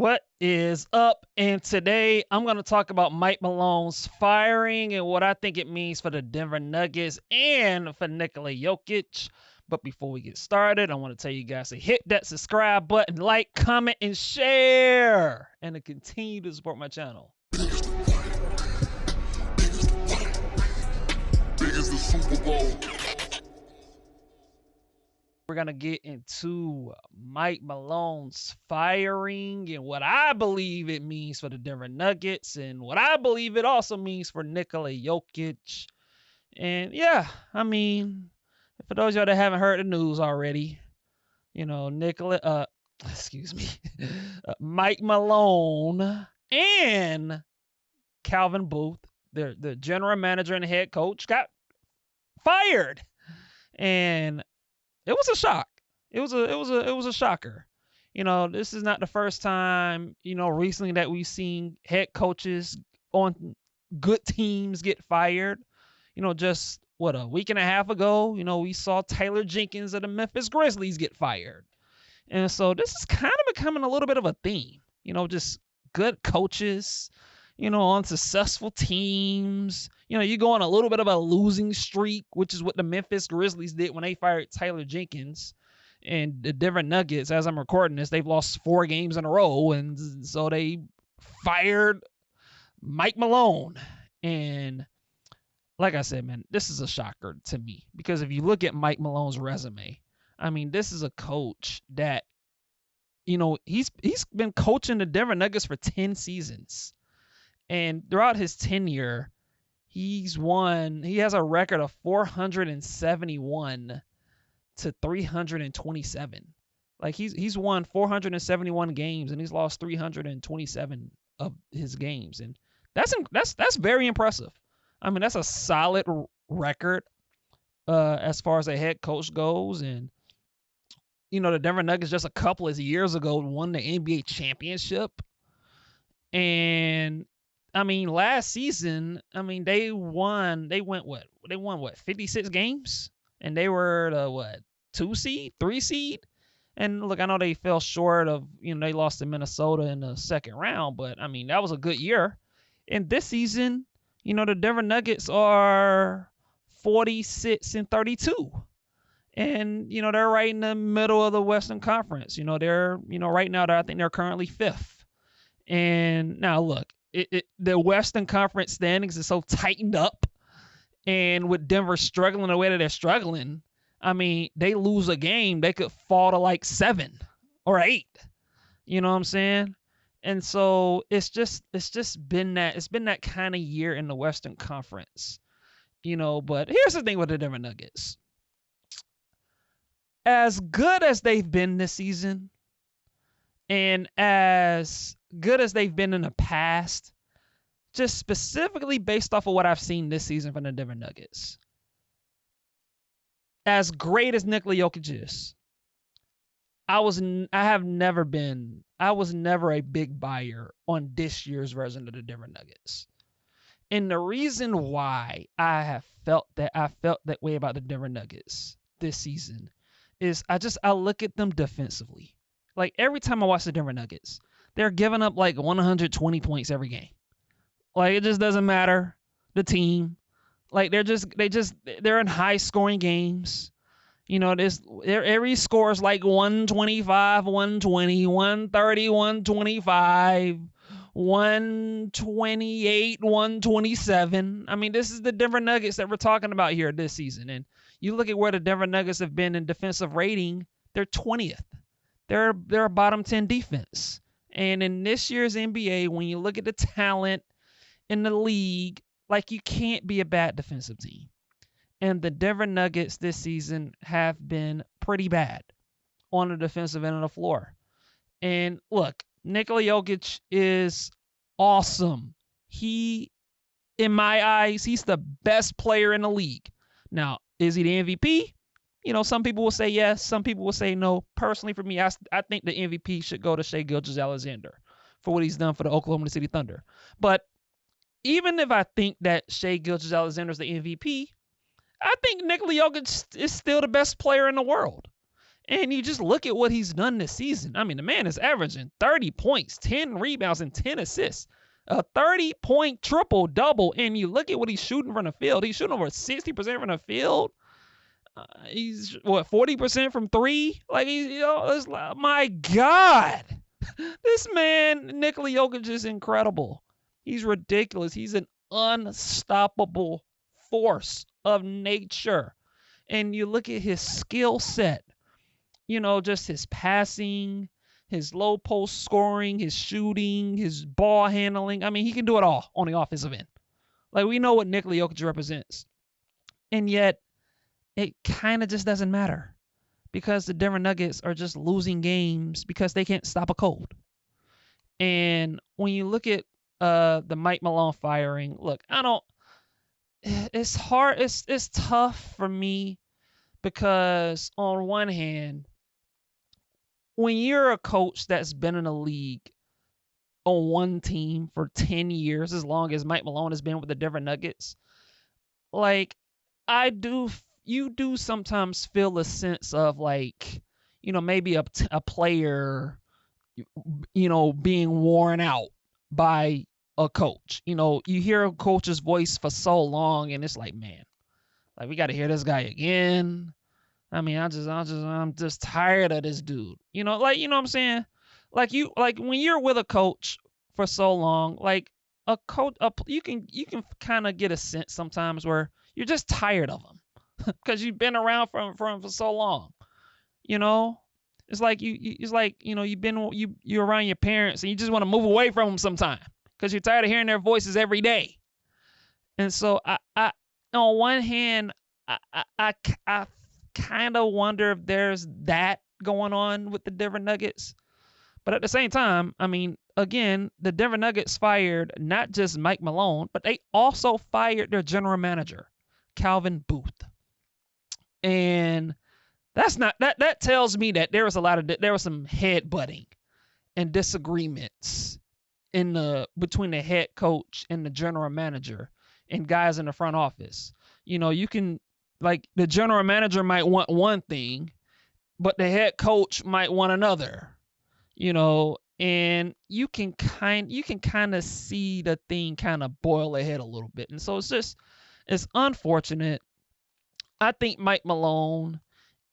What is up? And today I'm going to talk about Mike Malone's firing and what I think it means for the Denver Nuggets and for Nikola Jokic. But before we get started, I want to tell you guys to hit that subscribe button, like, comment, and share, and to continue to support my channel. Big as the Super Bowl. We're going to get into Mike Malone's firing and what I believe it means for the Denver Nuggets and what I believe it also means for Nikola Jokic. And yeah, I mean, for those of y'all that haven't heard the news already, you know, Mike Malone and Calvin Booth, the general manager and head coach, got fired. And it was a shock. It was a shocker. You know, this is not the first time, you know, recently that we've seen head coaches on good teams get fired. You know, just a week and a half ago, you know, we saw Taylor Jenkins of the Memphis Grizzlies get fired. And so this is kind of becoming a little bit of a theme, you know, just good coaches, you know, on successful teams. You know, you go on a little bit of a losing streak, which is what the Memphis Grizzlies did when they fired Taylor Jenkins. And the Denver Nuggets, as I'm recording this, they've lost 4 games in a row. And so they fired Mike Malone. And like I said, man, this is a shocker to me. Because if you look at Mike Malone's resume, I mean, this is a coach that, you know, he's been coaching the Denver Nuggets for 10 seasons. And throughout his tenure, he has a record of 471 to 327. Like he's won 471 games and he's lost 327 of his games. And that's very impressive. I mean, that's a solid record as far as a head coach goes. And, you know, the Denver Nuggets just a couple of years ago won the NBA championship. And I mean, last season, I mean, they won 56 games? And they were the 2 seed, 3 seed? And look, I know they fell short of, you know, they lost to Minnesota in the second round, but I mean, that was a good year. And this season, you know, the Denver Nuggets are 46-32. And, you know, they're right in the middle of the Western Conference. You know, right now, I think they're currently 5th. And now look, the Western Conference standings is so tightened up, and with Denver struggling the way that they're struggling, I mean, they lose a game, they could fall to like 7 or 8. You know what I'm saying? And so it's just been that kind of year in the Western Conference, you know. But here's the thing with the Denver Nuggets: as good as they've been this season, and as good as they've been in the past, just specifically based off of what I've seen this season from the Denver Nuggets, as great as Nikola Jokic is, I was never a big buyer on this year's version of the Denver Nuggets. And the reason why I felt that way about the Denver Nuggets this season is I look at them defensively. Like every time I watch the Denver Nuggets, they're giving up like 120 points every game. Like it just doesn't matter the team. Like they're in high scoring games. You know, every score is like 125, 120, 130, 125, 128, 127. I mean, this is the Denver Nuggets that we're talking about here this season. And you look at where the Denver Nuggets have been in defensive rating, they're 20th. They're a bottom 10 defense. And in this year's NBA, when you look at the talent in the league, like you can't be a bad defensive team. And the Denver Nuggets this season have been pretty bad on the defensive end of the floor. And look, Nikola Jokic is awesome. In my eyes, he's the best player in the league. Now, is he the MVP? You know, some people will say yes, some people will say no. Personally, for me, I think the MVP should go to Shai Gilgeous-Alexander for what he's done for the Oklahoma City Thunder. But even if I think that Shai Gilgeous-Alexander is the MVP, I think Nikola Jokic is still the best player in the world. And you just look at what he's done this season. I mean, the man is averaging 30 points, 10 rebounds, and 10 assists. A 30-point triple-double. And you look at what he's shooting from the field. He's shooting over 60% from the field. He's, 40% from three? Like, it's like, my God. This man, Nikola Jokic, is incredible. He's ridiculous. He's an unstoppable force of nature. And you look at his skill set, just his passing, his low post scoring, his shooting, his ball handling. I mean, he can do it all on the offensive end. Like, we know what Nikola Jokic represents. And yet, it kind of just doesn't matter because the Denver Nuggets are just losing games because they can't stop a cold. And when you look at the Mike Malone firing, look, it's hard. It's tough for me because on one hand, when you're a coach that's been in the league on one team for 10 years, as long as Mike Malone has been with the Denver Nuggets, like, you do sometimes feel a sense of, like, maybe a player, being worn out by a coach. You hear a coach's voice for so long and it's like, man, like, we got to hear this guy again. I mean, I'm just tired of this dude. You know what I'm saying? Like, when you're with a coach for so long, like, a coach, you can kind of get a sense sometimes where you're just tired of him because you've been around for him for so long. It's like you're around your parents and you just want to move away from them sometime because you're tired of hearing their voices every day. And so I on one hand, I kind of wonder if there's that going on with the Denver Nuggets. But at the same time, I mean, again, the Denver Nuggets fired not just Mike Malone, but they also fired their general manager, Calvin Booth. And that tells me that there was some headbutting and disagreements between the head coach and the general manager and guys in the front office. You can, like, the general manager might want one thing, but the head coach might want another, and you can kind of see the thing kind of boil ahead a little bit. And so it's unfortunate. I think Mike Malone,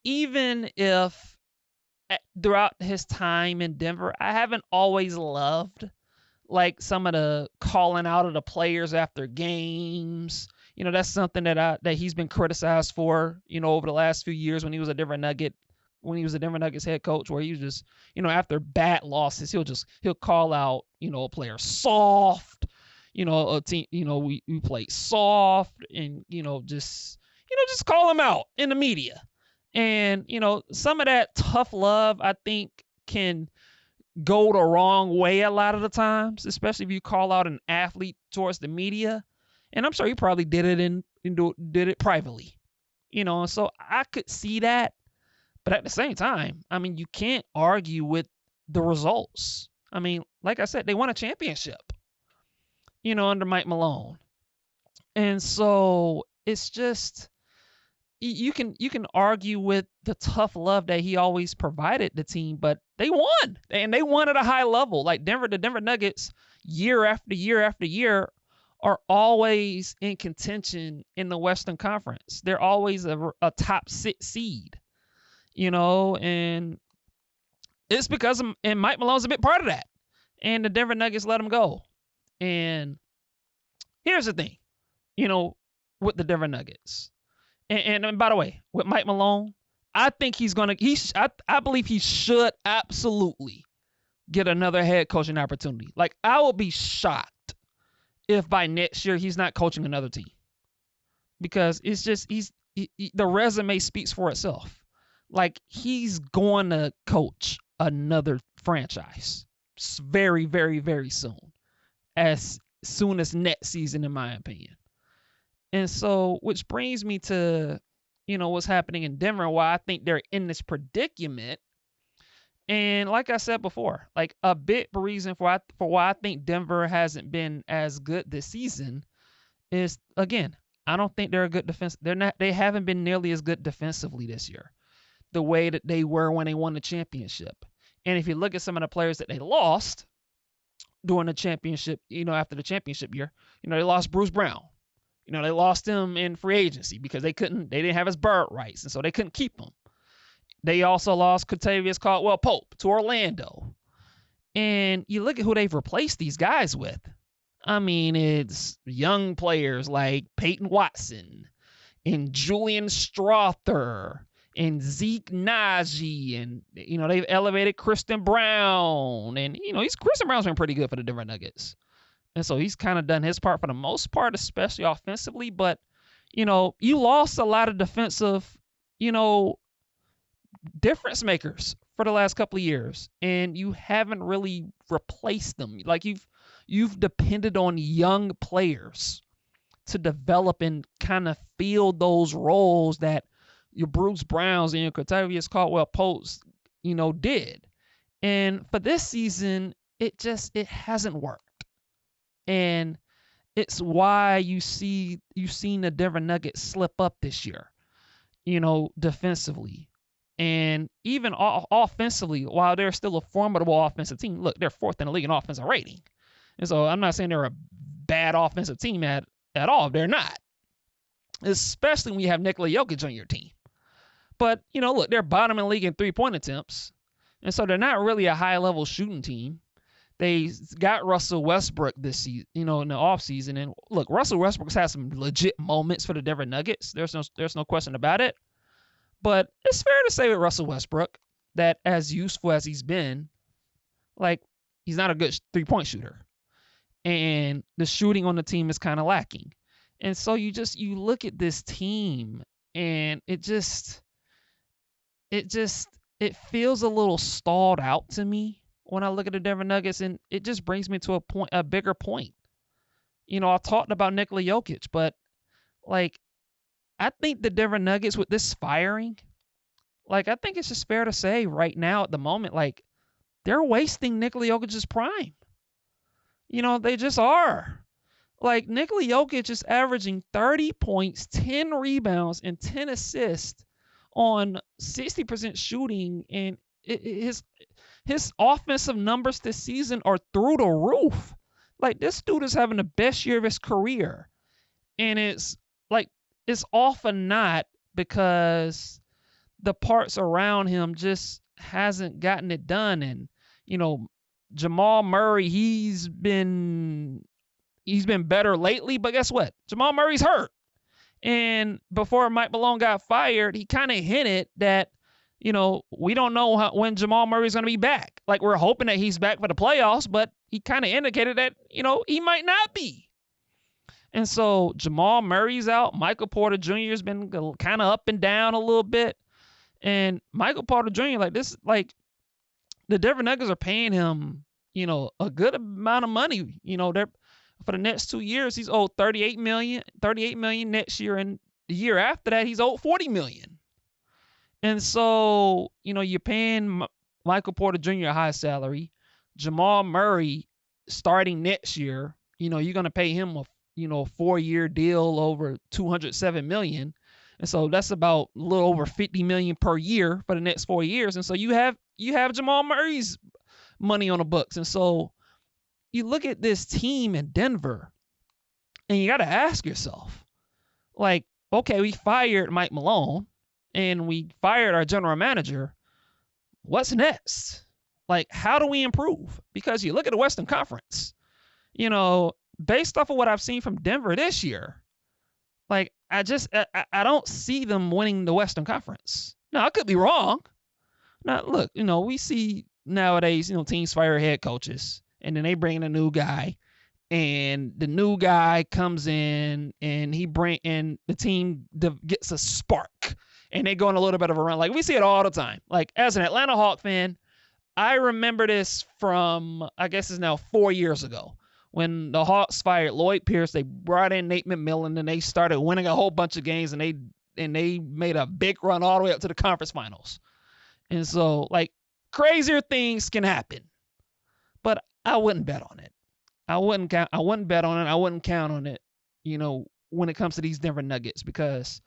even if throughout his time in Denver, I haven't always loved, like, some of the calling out of the players after games. That's something that he's been criticized for, over the last few years when he was a Denver Nuggets head coach, where he was just, after bad losses, he'll call out, a player soft, a team, we played soft, and, just call him out in the media. And, some of that tough love, I think, can go the wrong way a lot of the times, especially if you call out an athlete towards the media. And I'm sure he probably did it privately, so I could see that. But at the same time, I mean, you can't argue with the results. I mean, like I said, they won a championship, under Mike Malone. And so it's just, you can argue with the tough love that he always provided the team, but they won, and they won at a high level. Like the Denver Nuggets, year after year after year, are always in contention in the Western Conference. They're always a top 6 seed, and it's because and Mike Malone's a big part of that. And the Denver Nuggets let him go. And here's the thing, with the Denver Nuggets. And by the way, with Mike Malone, I think I believe he should absolutely get another head coaching opportunity. Like, I would be shocked if by next year he's not coaching another team, because it's just, the resume speaks for itself. Like, he's going to coach another franchise very, very, very soon, as soon as next season, in my opinion. And so, which brings me to, what's happening in Denver and why I think they're in this predicament. And like I said before, like, a big reason for why I think Denver hasn't been as good this season is, again, I don't think they're a good defense. They haven't been nearly as good defensively this year. the way that they were when they won the championship. And if you look at some of the players that they lost during the championship, after the championship year, they lost Bruce Brown. They lost him in free agency because they didn't have his bird rights, and so they couldn't keep him. They also lost Kentavious Caldwell-Pope to Orlando. And you look at who they've replaced these guys with. I mean, it's young players like Peyton Watson and Julian Strother and Zeke Naji, and they've elevated Christian Brown, and Christian Brown's been pretty good for the Denver Nuggets, and so he's kind of done his part for the most part, especially offensively. But you lost a lot of defensive, difference makers for the last couple of years, and you haven't really replaced them. Like you've depended on young players to develop and kind of fill those roles that your Bruce Browns and your Kentavious Caldwell-Popes, did. And for this season, it hasn't worked. And it's why you've seen the Denver Nuggets slip up this year, defensively. And even offensively, while they're still a formidable offensive team, look, they're fourth in the league in offensive rating. And so I'm not saying they're a bad offensive team at all. They're not. Especially when you have Nikola Jokic on your team. But, look, they're bottom in the league in three-point attempts. And so they're not really a high-level shooting team. They got Russell Westbrook this season, in the offseason. And, look, Russell Westbrook's had some legit moments for the Denver Nuggets. There's no question about it. But it's fair to say with Russell Westbrook that as useful as he's been, like, he's not a good three-point shooter. And the shooting on the team is kind of lacking. And so you look at this team, and it feels a little stalled out to me when I look at the Denver Nuggets, and it just brings me to a bigger point. I talked about Nikola Jokic, but I think the Denver Nuggets with this firing, I think it's just fair to say right now at the moment, they're wasting Nikola Jokic's prime. They just are. Nikola Jokic is averaging 30 points, 10 rebounds, and 10 assists on 60% shooting, and his offensive numbers this season are through the roof. This dude is having the best year of his career, and it's often not because the parts around him just hasn't gotten it done. And Jamal Murray, he's been better lately, but guess what? Jamal Murray's hurt. And before Mike Malone got fired, he kind of hinted that, we don't know when Jamal Murray's going to be back. We're hoping that he's back for the playoffs, but he kind of indicated that, he might not be. And so Jamal Murray's out. Michael Porter Jr. has been kind of up and down a little bit. And Michael Porter Jr., the Denver Nuggets are paying him, a good amount of money. They're for the next 2 years, he's owed $38 million next year, and the year after that, he's owed $40 million. And so, you're paying Michael Porter Jr. a high salary. Jamal Murray, starting next year, you're going to pay him a 4-year deal over $207 million. And so that's about a little over $50 million per year for the next 4 years. And so you have Jamal Murray's money on the books. And so you look at this team in Denver, and you got to ask yourself, okay, we fired Mike Malone and we fired our general manager. What's next? How do we improve? Because you look at the Western Conference, based off of what I've seen from Denver this year, I don't see them winning the Western Conference. Now, I could be wrong. Now, look, we see nowadays, teams fire head coaches, and then they bring in a new guy, and the new guy comes in, and the team gets a spark, and they go on a little bit of a run. We see it all the time. As an Atlanta Hawk fan, I remember this from, I guess it's now 4 years ago. When the Hawks fired Lloyd Pierce, they brought in Nate McMillan, and they started winning a whole bunch of games, and they made a big run all the way up to the conference finals. And so, crazier things can happen, but I wouldn't bet on it. I wouldn't bet on it. I wouldn't count on it, when it comes to these Denver Nuggets, because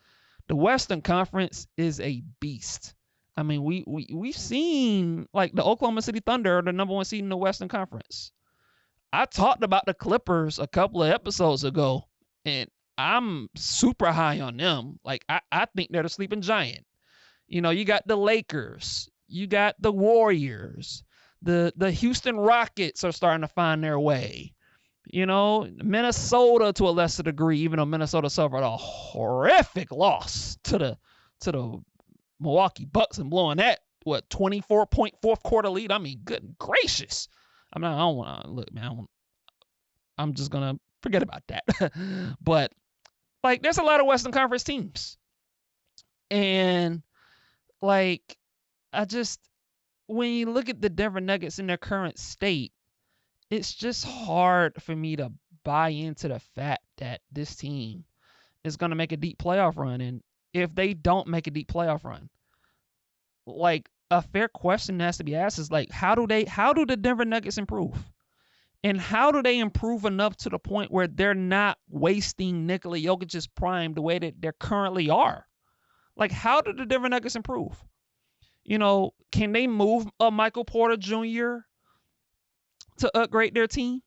the Western Conference is a beast. I mean, we've seen like the Oklahoma City Thunder, the number 1 seed in the Western Conference. I talked about the Clippers a couple of episodes ago, and I'm super high on them. Like I think they're the sleeping giant. You got the Lakers, you got the Warriors, the Houston Rockets are starting to find their way. Minnesota to a lesser degree, even though Minnesota suffered a horrific loss to the Milwaukee Bucks and blowing that 24-point fourth quarter lead. I mean, good gracious. I don't want to look, man. I'm just gonna forget about that. But like, there's a lot of Western Conference teams, and like, when you look at the Denver Nuggets in their current state, it's just hard for me to buy into the fact that this team is gonna make a deep playoff run. And if they don't make a deep playoff run, like, a fair question has to be asked is like, how do the Denver Nuggets improve? And how do they improve enough to the point where they're not wasting Nikola Jokic's prime the way that they currently are? Like, how do the Denver Nuggets improve? Can they move a Michael Porter Jr. to upgrade their team?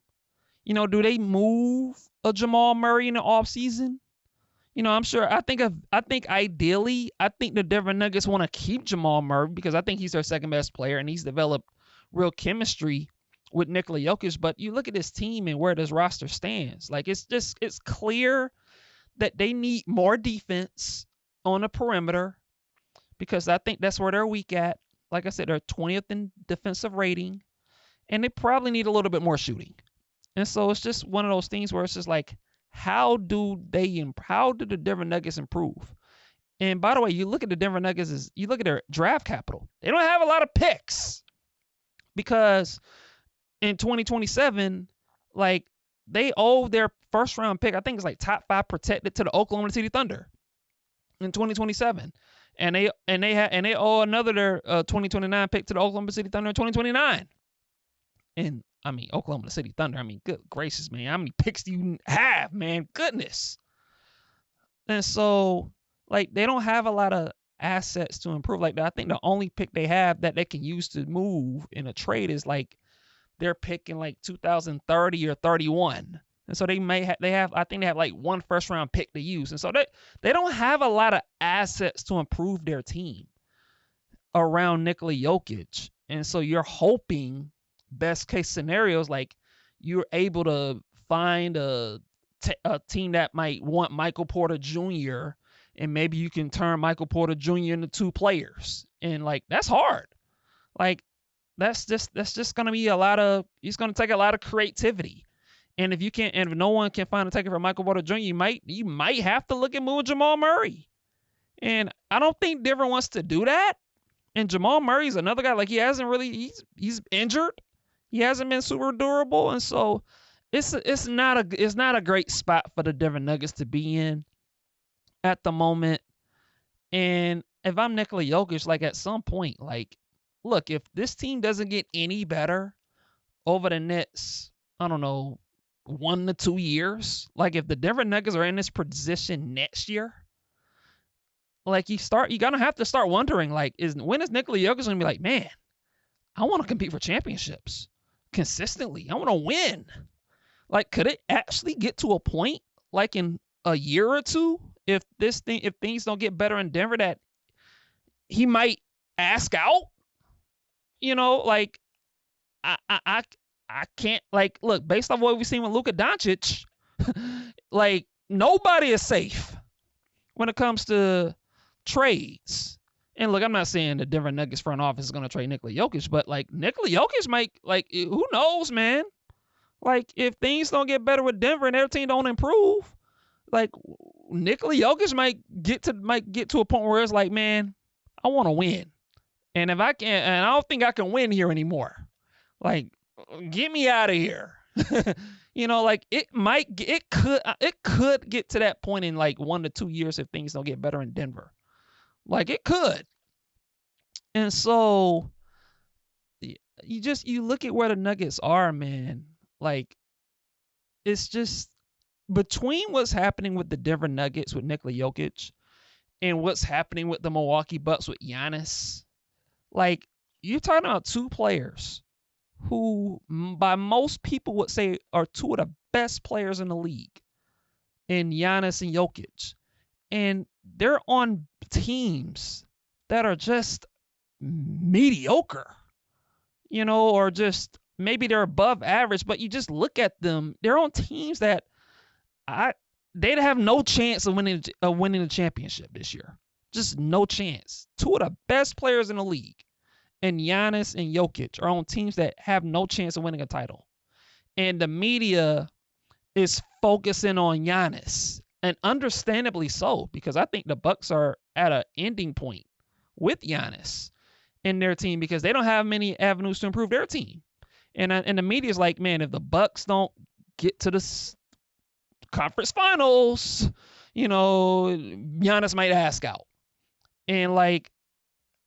Do they move a Jamal Murray in the offseason? I'm sure. I think ideally, the Denver Nuggets want to keep Jamal Murray because I think he's their second best player and he's developed real chemistry with Nikola Jokic. But you look at this team and where this roster stands. Like, it's clear that they need more defense on the perimeter because I think that's where they're weak at. Like I said, they're 20th in defensive rating, and they probably need a little bit more shooting. And so it's just one of those things where it's just like, how do the Denver Nuggets improve? And by the way, you look at the Denver Nuggets, you look at their draft capital. They don't have a lot of picks because in 2027, like, they owe their first round pick, I think it's like top 5 protected, to the Oklahoma City Thunder in 2027. And they owe another their 2029 pick to the Oklahoma City Thunder in 2029. And I mean, Oklahoma City Thunder, I mean, good gracious, man. How many picks do you have, man? Goodness. And so, like, they don't have a lot of assets to improve like that. I think the only pick they have that they can use to move in a trade is like they're picking like 2030 or 31. And so I think they have like one first round pick to use. And so they don't have a lot of assets to improve their team around Nikola Jokic. And so you're hoping, best case scenarios, like, you're able to find a team that might want Michael Porter Jr. and maybe you can turn Michael Porter Jr. into 2 players. And like, that's hard. Like, that's just going to be it's going to take a lot of creativity. And if no one can find a taker for Michael Porter Jr., you might have to look at moving Jamal Murray. And I don't think Denver wants to do that. And Jamal Murray's another guy, like, he's injured. He hasn't been super durable. And so it's not a great spot for the Denver Nuggets to be in at the moment. And if I'm Nikola Jokic, like, at some point, like, look, if this team doesn't get any better over the next, I don't know, 1 to 2 years, like, if the Denver Nuggets are in this position next year, like, you're gonna have to start wondering, like, when is Nikola Jokic gonna be like, man, I want to compete for championships consistently. I want to win. Like, could it actually get to a point, like, in a year or two, if things don't get better in Denver, that he might ask out? Like, I can't, like, look, based on what we've seen with Luka Doncic, like, nobody is safe when it comes to trades. And look, I'm not saying the Denver Nuggets front office is going to trade Nikola Jokic, but like, Nikola Jokic might, like, who knows, man? Like, if things don't get better with Denver and their team don't improve, like, Nikola Jokic might get to a point where it's like, man, I want to win. And if I can't, and I don't think I can win here anymore. Like, get me out of here. Like, it could get to that point in like 1 to 2 years if things don't get better in Denver. Like, it could. And so you look at where the Nuggets are, man. Like, it's just between what's happening with the Denver Nuggets with Nikola Jokic and what's happening with the Milwaukee Bucks with Giannis, Like, you're talking about two players who, by most people, would say are two of the best players in the league, in Giannis and Jokic. And they're on teams that are just mediocre, or just maybe they're above average, but you just look at them, they're on teams that they'd have no chance of winning the championship this year. Just no chance. Two of the best players in the league, and Giannis and Jokic, are on teams that have no chance of winning a title. And the media is focusing on Giannis, and understandably so, because I think the Bucks are at an ending point with Giannis in their team because they don't have many avenues to improve their team. And the media is like, man, if the Bucks don't get to the conference finals, Giannis might ask out. And like,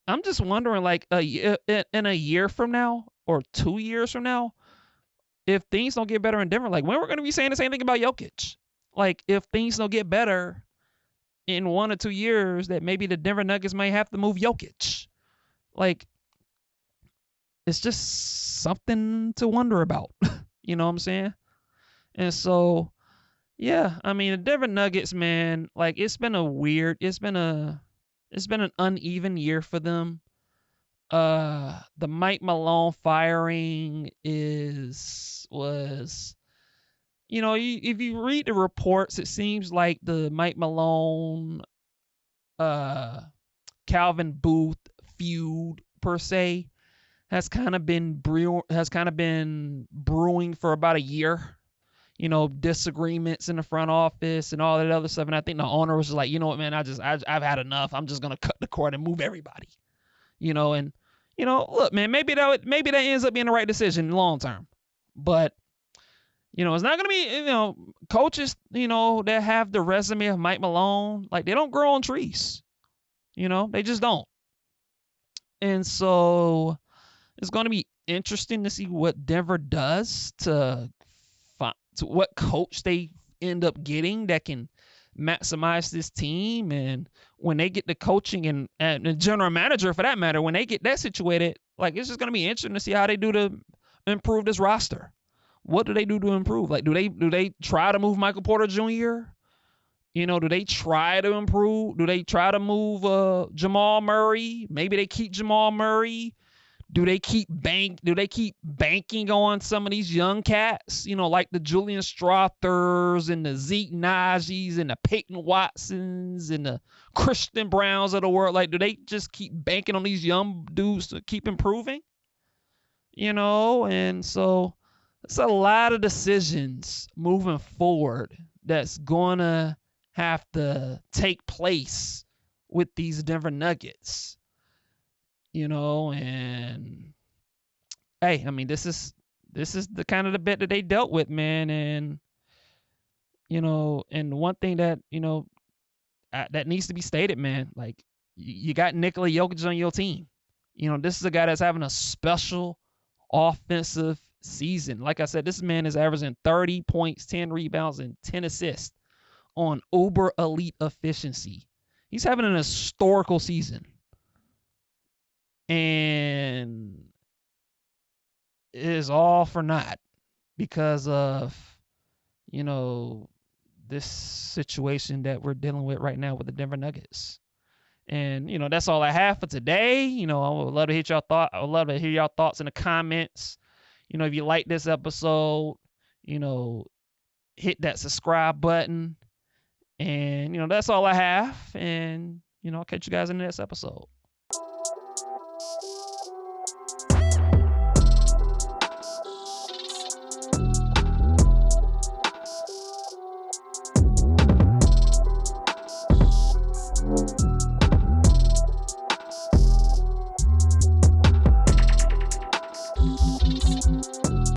I'm just wondering, like, in a year from now or 2 years from now, if things don't get better in Denver, like, when we're going to be saying the same thing about Jokic. Like, if things don't get better in 1 or 2 years, that maybe the Denver Nuggets might have to move Jokic. Like, it's just something to wonder about. You know what I'm saying? And so, yeah, I mean, the Denver Nuggets, man, like, it's been an uneven year for them. The Mike Malone firing was, if you read the reports, it seems like the Mike Malone, Calvin Booth feud per se has kind of been brewing for about a year. Disagreements in the front office and all that other stuff. And I think the owner was just like, you know what, man, I've had enough. I'm just gonna cut the cord and move everybody. And look, man, maybe that ends up being the right decision long term. But it's not gonna be, coaches, that have the resume of Mike Malone, like, they don't grow on trees. They just don't. And so it's going to be interesting to see what Denver does to what coach they end up getting that can maximize this team. And when they get the coaching and the general manager, for that matter, when they get that situated, like, it's just going to be interesting to see how they do to improve this roster. What do they do to improve? Like, do they try to move Michael Porter Jr.? Do they try to improve? Do they try to move Jamal Murray? Maybe they keep Jamal Murray. Do they keep banking on some of these young cats? Like the Julian Strothers and the Zeke Najees and the Peyton Watsons and the Christian Browns of the world. Like, do they just keep banking on these young dudes to keep improving? And so it's a lot of decisions moving forward that's going to have to take place with these Denver Nuggets. And hey, I mean, this is the kind of the bet that they dealt with, man. And and one thing that that needs to be stated, man, like, you got Nikola Jokic on your team. This is a guy that's having a special offensive season. Like I said, this man is averaging 30 points, 10 rebounds, and 10 assists on uber elite efficiency. He's having an historical season. And it is all for naught because of, this situation that we're dealing with right now with the Denver Nuggets. And, that's all I have for today. I would love to hear y'all thoughts. I would love to hear y'all thoughts in the comments. If you like this episode, hit that subscribe button. And, that's all I have. And, I'll catch you guys in the next episode.